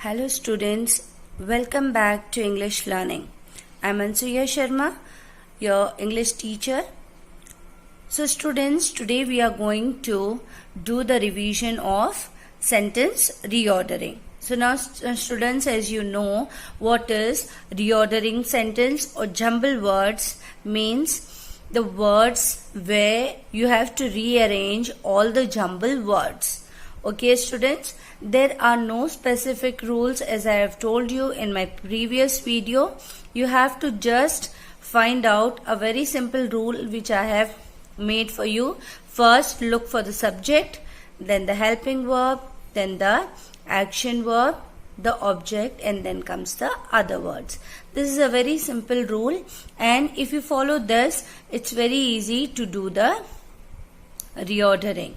Hello students, welcome back to English Learning. I'm Ansuya Sharma, your English teacher. So students, today we are going to do the revision of sentence reordering. So now students, as you know, what is reordering sentence or jumble words means the words where you have to rearrange all the jumble words. Okay students, there are no specific rules as I have told you in my previous video. You have to just find out a very simple rule which I have made for you. First look for the subject, then the helping verb, then the action verb, the object, and then comes the other words. This is a very simple rule, and if you follow this, it's very easy to do the reordering.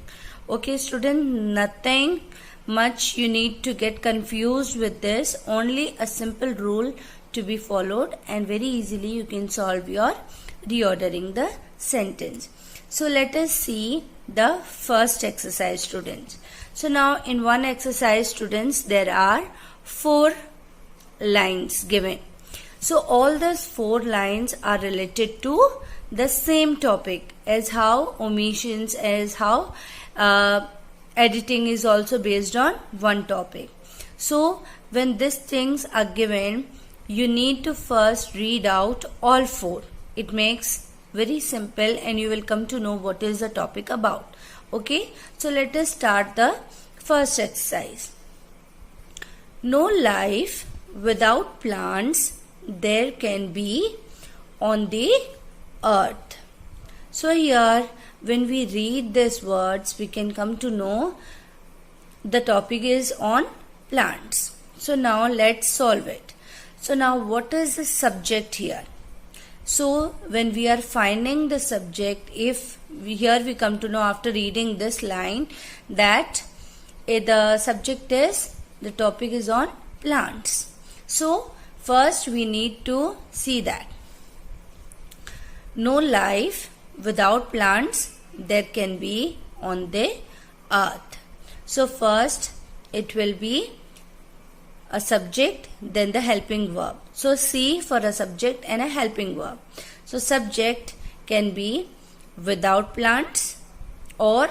Okay student, nothing much you need to get confused with this, only a simple rule to be followed and very easily you can solve your reordering the sentence. So let us see the first exercise students. So now in one exercise students, there are 4 lines given. So all those 4 lines are related to the same topic, as how omissions, as how editing is also based on one topic. So when these things are given, you need to first read out all 4. It makes very simple and you will come to know what is the topic about. Okay, so let us start the first exercise. No life without plants there can be on the earth. So here when we read these words, we can come to know the topic is on plants. So now let's solve it. So now what is the subject here? So when we are finding the subject, here we come to know after reading this line that the subject is, the topic is on plants. So first we need to see that no life without plants there can be on the earth. So first it will be a subject, then the helping verb. So C for a subject and a helping verb. So subject can be without plants, or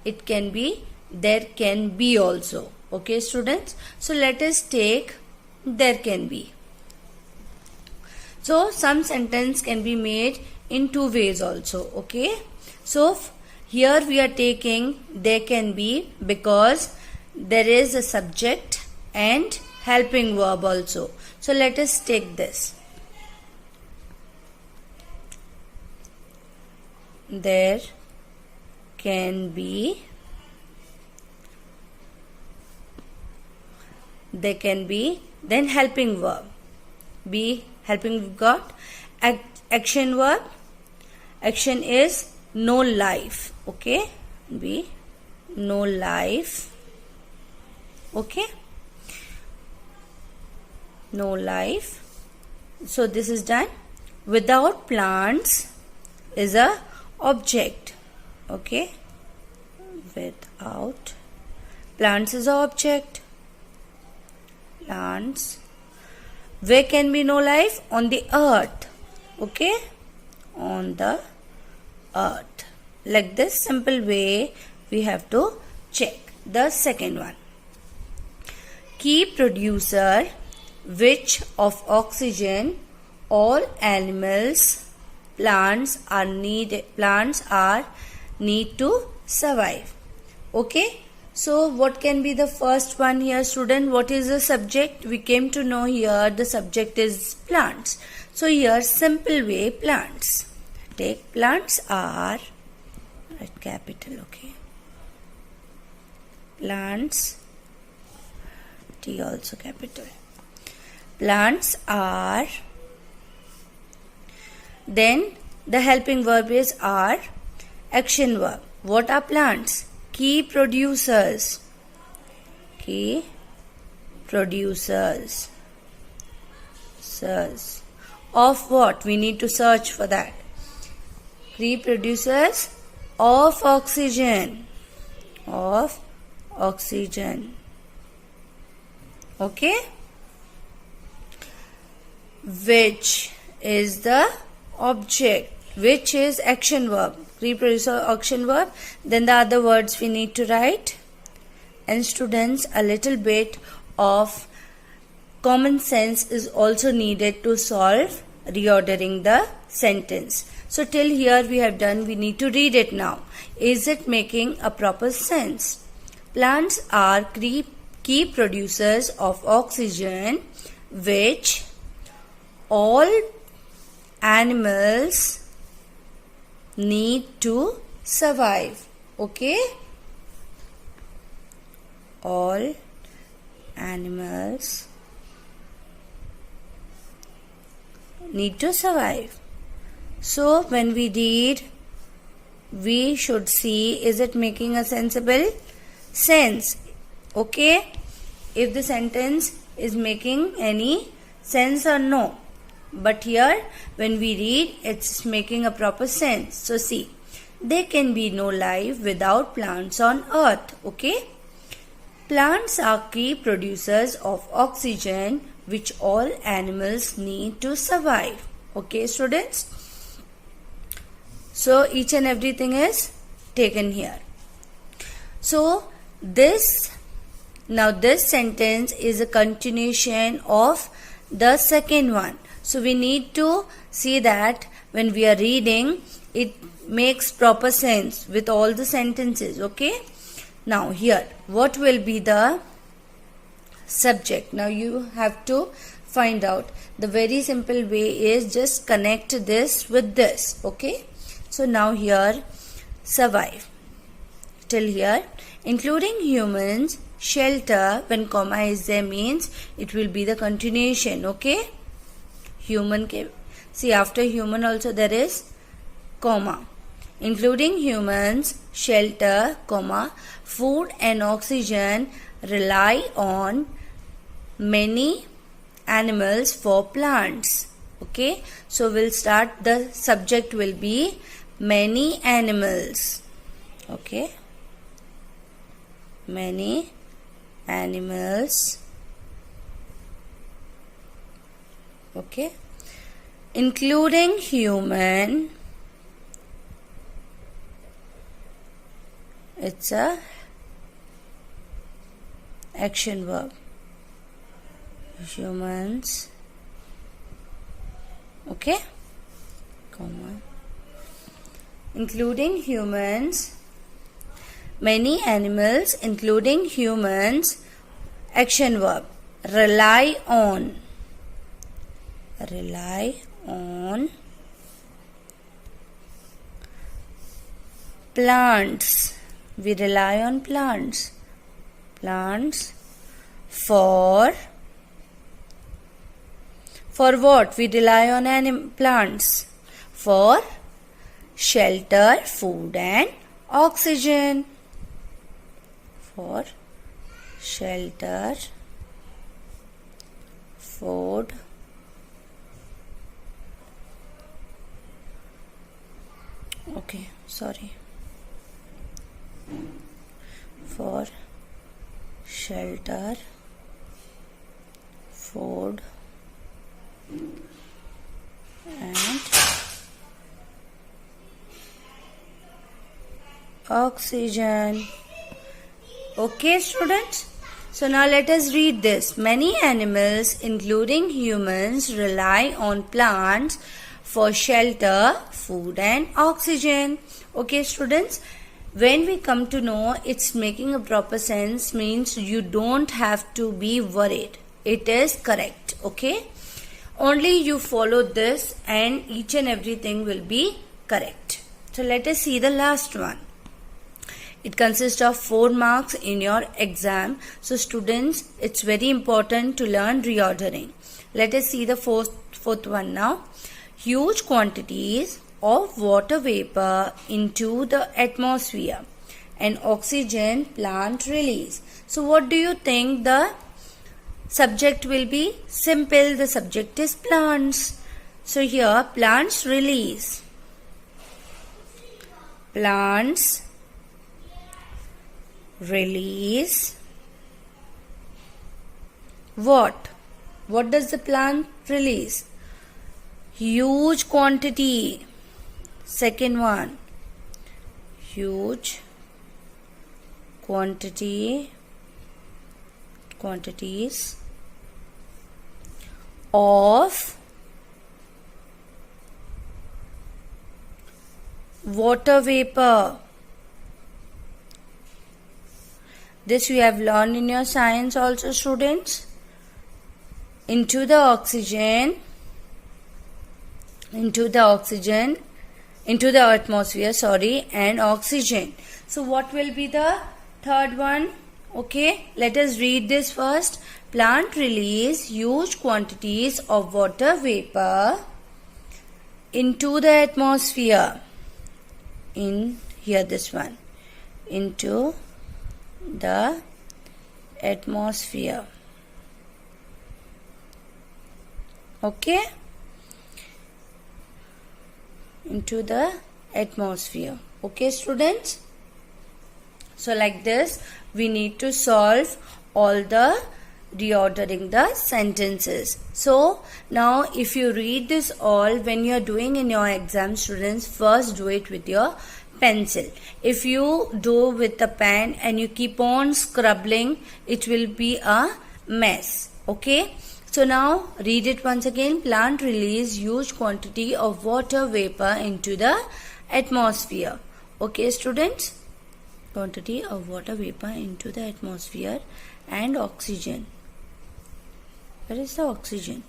it can be there can be also. Okay students, so let us take there can be. So some sentence can be made in 2 ways also. Okay, so here we are taking there can be because there is a subject and helping verb also. So let us take this. There can be, there can be, then helping verb. Be helping verb got action verb. Action is no life. Okay, be no life. Okay, no life. So this is done. Without plants is a object. Okay, without plants is a object. Plants. Where can be no life? On the earth. Okay, on the earth. Like this simple way we have to check. The second one. Key producer which of oxygen all animals plants are need to survive. Okay, so what can be the first one here student? What is the subject? We came to know here the subject is plants. So here simple way, plants. Take plants are, write capital. Okay, plants, T also capital. Plants are, then the helping verb is are, action verb. What are plants? Key producers. Key producers. Sirs. Of what? We need to search for that. Key producers of oxygen. Of oxygen. Okay, which is the object, which is action verb, reproducer action verb. Then the other words we need to write. And students, a little bit of common sense is also needed to solve reordering the sentence. So till here we have done, we need to read it now. Is it making a proper sense? Plants are key producers of oxygen, which all animals need to survive. Okay? All animals need to survive. So when we read, we should see, is it making a sensible sense? Okay, if the sentence is making any sense or no. But here when we read, it's making a proper sense. So see, there can be no life without plants on earth. Okay, plants are key producers of oxygen, which all animals need to survive. Okay, students? So each and everything is taken here. So this sentence is a continuation of the second one. So we need to see that when we are reading, it makes proper sense with all the sentences. Okay? Now here, what will be the subject? Now you have to find out. The very simple way is just connect this with this. Okay? So now here, survive. Till here, including humans, shelter, when comma is there means it will be the continuation. Okay? Human, see after human also there is comma. Including humans, shelter, comma, food and oxygen rely on many animals for plants. Okay? So we'll start, the subject will be many animals. Okay? Many animals. Okay? Including human, it's a action verb. Humans. Okay? Comma. Including humans, many animals, including humans, action verb. Rely on. Rely on plants. We rely on plants. Plants for what? We rely on plants. For shelter, food and oxygen. For shelter, food, okay, sorry. For shelter, food and oxygen. Okay, students? So now let us read this. Many animals, including humans, rely on plants for shelter, food and oxygen. Okay, students? When we come to know it's making a proper sense means you don't have to be worried. It is correct. Okay? Only you follow this and each and everything will be correct. So let us see the last one. It consists of 4 marks in your exam. So students, it's very important to learn reordering. Let us see the fourth one now. Huge quantities of water vapor into the atmosphere and oxygen plant release. So what do you think the subject will be? Simple, the subject is plants. So here plants release. Plants release What? What does the plant release? Huge quantity. Second one, huge quantities of water vapor. This you have learned in your science also, students. Into the atmosphere, and oxygen. So what will be the third one? Okay, let us read this first. Plant release huge quantities of water vapor into the atmosphere. Into the atmosphere. Okay, into the atmosphere. Okay, students. So like this, we need to solve all the reordering the sentences. So now if you read this all, when you are doing in your exam, students, first do it with your pencil. If you do with the pen and you keep on scribbling, it will be a mess. Okay. So now read it once again. Plant release huge quantity of water vapor into the atmosphere. Okay, students. Quantity of water vapor into the atmosphere and oxygen. Where is the oxygen?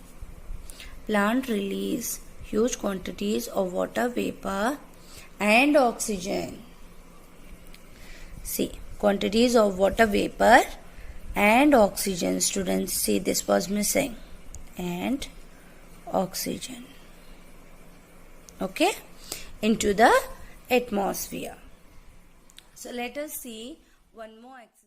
Plant release huge quantities of water vapor and oxygen. See, quantities of water vapor and oxygen, students. See, this was missing. And oxygen. Okay, into the atmosphere. So let us see one more example.